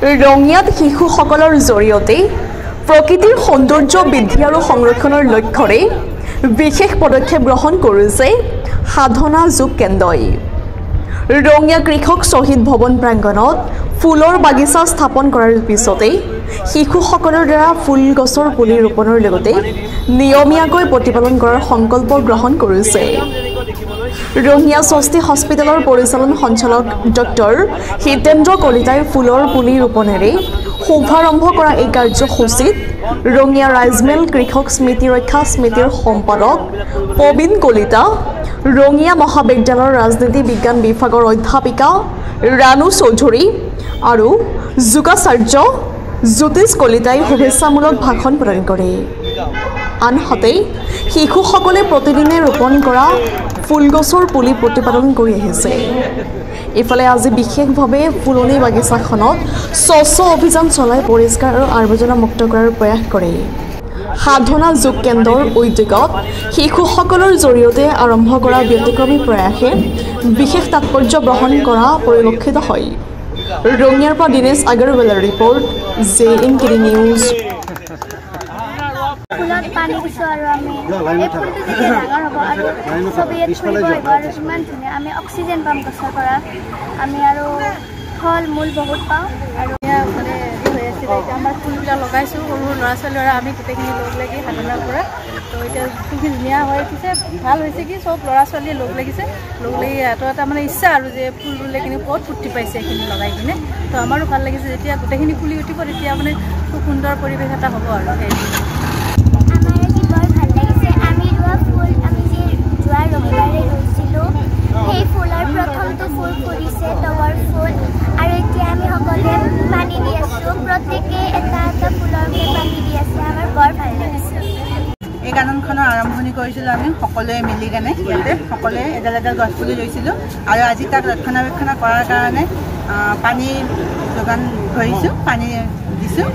ৰঙিয়াত শিশুসকলৰ জৰিয়তে প্ৰকৃতিৰ সৌন্দৰ্য বৃদ্ধি আৰু সংৰক্ষণৰ লক্ষ্যৰে বিশেষ পদক্ষেপ গ্ৰহণ কৰিছে সাধনা যোগ কেন্দ্ৰই। ৰঙিয়া কৃষক শ্বহীদ ভৱন প্ৰাংগণত ফুলৰ বাগিচা স্থাপন কৰাৰ পিছতে শিশুসকলৰ দ্বাৰা ফুল গছৰ পুলি ৰোপণৰ লগতে নিয়মীয়াকৈ প্ৰতিপালন কৰাৰ সংকল্প গ্ৰহণ কৰিছে। ৰঙিয়া স্বস্তি হস্পিটেলৰ পৰিচালন সঞ্চালক ডক্টৰ হিতেন্দ্ৰ কলিতাই ফুলৰ পুলি ৰোপণেৰে শুভাৰম্ভ কৰা এই কাৰ্যসূচীত ৰঙিয়া ৰাইজমেল কৃষক স্মৃতি ৰক্ষা সমিতিৰ সম্পাদক প্ৰবীণ কলিতা, ৰঙিয়া মহাবিদ্যালয়ৰ ৰাজনীতি বিজ্ঞান বিভাগৰ অধ্যাপিকা ৰাণু চৌধুৰী আৰু যোগাচাৰ্য জ্যোতিষ কলিতাই শুভেচ্ছামূলক ভাষণ প্ৰদান কৰে। আনহাতে শিশুসকলে প্ৰতিদিনে ৰোপণ কৰা ফুলগছৰ পুলি প্ৰতিপালন কৰি আহিছে। ইফালে আজি বিশেষভাৱে ফুলনি বাগিচাখনত স্বচ্ছ অভিযান চলাই পৰিষ্কাৰ আৰু আৱৰ্জনা মুক্ত কৰাৰ প্ৰয়াস কৰে। সাধনা যোগ কেন্দ্ৰৰ উদ্যোগত শিশুসকলৰ জৰিয়তে আৰম্ভ কৰা ব্যতিক্ৰমী প্ৰয়াসে বিশেষ তাৎপৰ্য বহন কৰা পৰিলক্ষিত হয়। ৰঙিয়াৰ পৰা দিনেশ আগৰৱালাৰ ৰিপৰ্ট, JNK নিউজ। ফুলত পানী দিছোঁ আৰু আমি এই ফুলটো যেতিয়া ডাঙৰ হ'ব আৰু চবেই ফুৰিব আহিব আৰু ইমান ধুনীয়া আমি অক্সিজেন পাম গছৰ পৰা, আমি আৰু ফল মূল বহুত পাওঁ। আৰু মানে হৈ আছিলে এতিয়া আমাৰ ফুলবিলাক লগাইছোঁ, সৰু সৰু ল'ৰা ছোৱালীৰ আমি গোটেইখিনি লগ লাগি সাধনাৰ পৰা। তো এতিয়া ফুলখিনি ধুনীয়া হৈ উঠিছে, ভাল হৈছে কি চব ল'ৰা ছোৱালীয়ে লগ লাগিছে, লগ লাগি এটা মানে ইচ্ছা আৰু যে ফুল ৰুলে কিনে বহুত ফূৰ্তি পাইছে এইখিনি লগাই কিনে। তো আমাৰো ভাল লাগিছে, যেতিয়া গোটেইখিনি ফুলি উঠিব তেতিয়া মানে খুব সুন্দৰ পৰিৱেশ এটা হ'ব আৰু সেই সেই ফুলৰ প্ৰথমটো ফুল ফুলিছে, তগৰ ফুল, আৰু এতিয়া আমি সকলোৱে পানী দি আছোঁ। প্ৰত্যেকে এটা এটা ফুলৰকৈ পানী দি আছে, আমাৰ বৰ ভাল লাগিছে। এই গানখনৰ আৰম্ভণি কৰিছিলোঁ আমি সকলোৱে মিলি কেনে, ইয়াতে সকলোৱে এডাল এডাল গছপুলি লৈছিলোঁ আৰু আজি তাক ৰক্ষণাবেক্ষণ কৰাৰ কাৰণে পানী যোগান ধৰিছোঁ, পানী দিছোঁ।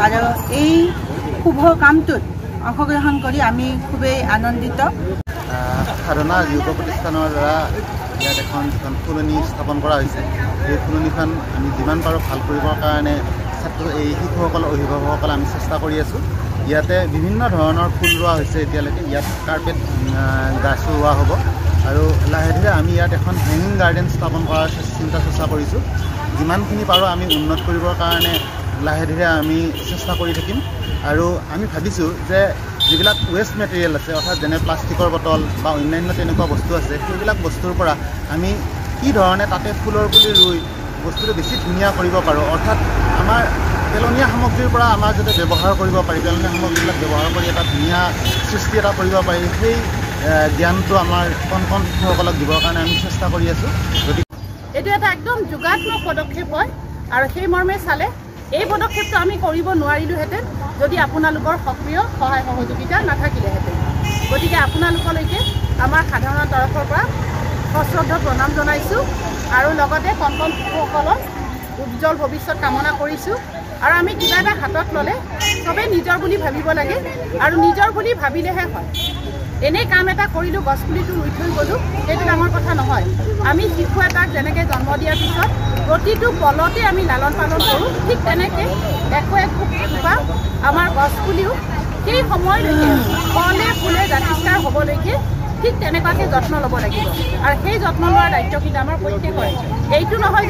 আৰু এই শুভ কামটোত অংশগ্ৰহণ কৰি আমি খুবেই আনন্দিত। সাধনা যোগ প্ৰতিষ্ঠানৰ দ্বাৰা ইয়াত এখন ফুলনি স্থাপন কৰা হৈছে। এই ফুলনিখন আমি যিমান পাৰোঁ ভাল কৰিবৰ কাৰণে এই শিশুসকল অভিভাৱকসকলে আমি চেষ্টা কৰি আছোঁ। ইয়াতে বিভিন্ন ধৰণৰ ফুল ৰোৱা হৈছে এতিয়ালৈকে। ইয়াত কাৰ্পেট গাছো ৰোৱা হ'ব আৰু লাহে ধীৰে আমি ইয়াত এখন হেঙিং গাৰ্ডেন স্থাপন কৰাৰ চিন্তা চৰ্চা কৰিছোঁ। যিমানখিনি পাৰোঁ আমি উন্নত কৰিবৰ কাৰণে লাহে ধীৰে আমি চেষ্টা কৰি থাকিম। আৰু আমি ভাবিছোঁ যে যিবিলাক ৱেষ্ট মেটেৰিয়েল আছে, অৰ্থাৎ যেনে প্লাষ্টিকৰ বটল বা অন্যান্য তেনেকুৱা বস্তু আছে, সেইবিলাক বস্তুৰ পৰা আমি কি ধৰণে তাতে ফুলৰ পুলি ৰুই বস্তুটো বেছি ধুনীয়া কৰিব পাৰোঁ, অৰ্থাৎ আমাৰ পেলনীয়া সামগ্ৰীৰ পৰা আমাৰ যাতে ব্যৱহাৰ কৰিব পাৰি, পেলনীয়া সামগ্ৰীবিলাক ব্যৱহাৰ কৰি এটা ধুনীয়া সৃষ্টি এটা কৰিব পাৰি, সেই জ্ঞানটো আমাৰ কণ কণ শিশুসকলক দিবৰ কাৰণে আমি চেষ্টা কৰি আছোঁ। গতিকে এইটো এটা একদম যোগাত্মক পদক্ষেপ হয় আৰু সেই মৰ্মে চালে এই পদক্ষেপটো আমি কৰিব নোৱাৰিলোহেঁতেন যদি আপোনালোকৰ সক্ৰিয় সহায় সহযোগিতা নাথাকিলেহেঁতেন। গতিকে আপোনালোকলৈকে আমাৰ সাধাৰণ তৰফৰ পৰা সশ্ৰদ্ধ প্ৰণাম জনাইছোঁ আৰু লগতে কণ কণ শিশুসকলৰ উজ্জ্বল ভৱিষ্যত কামনা কৰিছোঁ। আৰু আমি কিবা এটা হাতত ল'লে চবেই নিজৰ বুলি ভাবিব লাগে আৰু নিজৰ বুলি ভাবিলেহে হয়। এনেই কাম এটা কৰিলোঁ, গছপুলিটো ৰুই থৈ গ'লোঁ, সেইটো ডাঙৰ কথা নহয়। আমি শিশু এটাক যেনেকৈ জন্ম দিয়াৰ পিছত প্ৰতিটো পলতে আমি লালন পালন কৰোঁ, ঠিক তেনেকৈ একোপা আমাৰ গছপুলিও সেই সময়লৈকে ফলে ফুলে জাতিষ্কাৰ হ'বলৈকে ঠিক তেনেকুৱাকৈ যত্ন ল'ব লাগিব। আৰু সেই যত্ন লোৱাৰ দায়িত্ব কিন্তু আমাৰ প্ৰত্যেকৰে। এইটো নহয়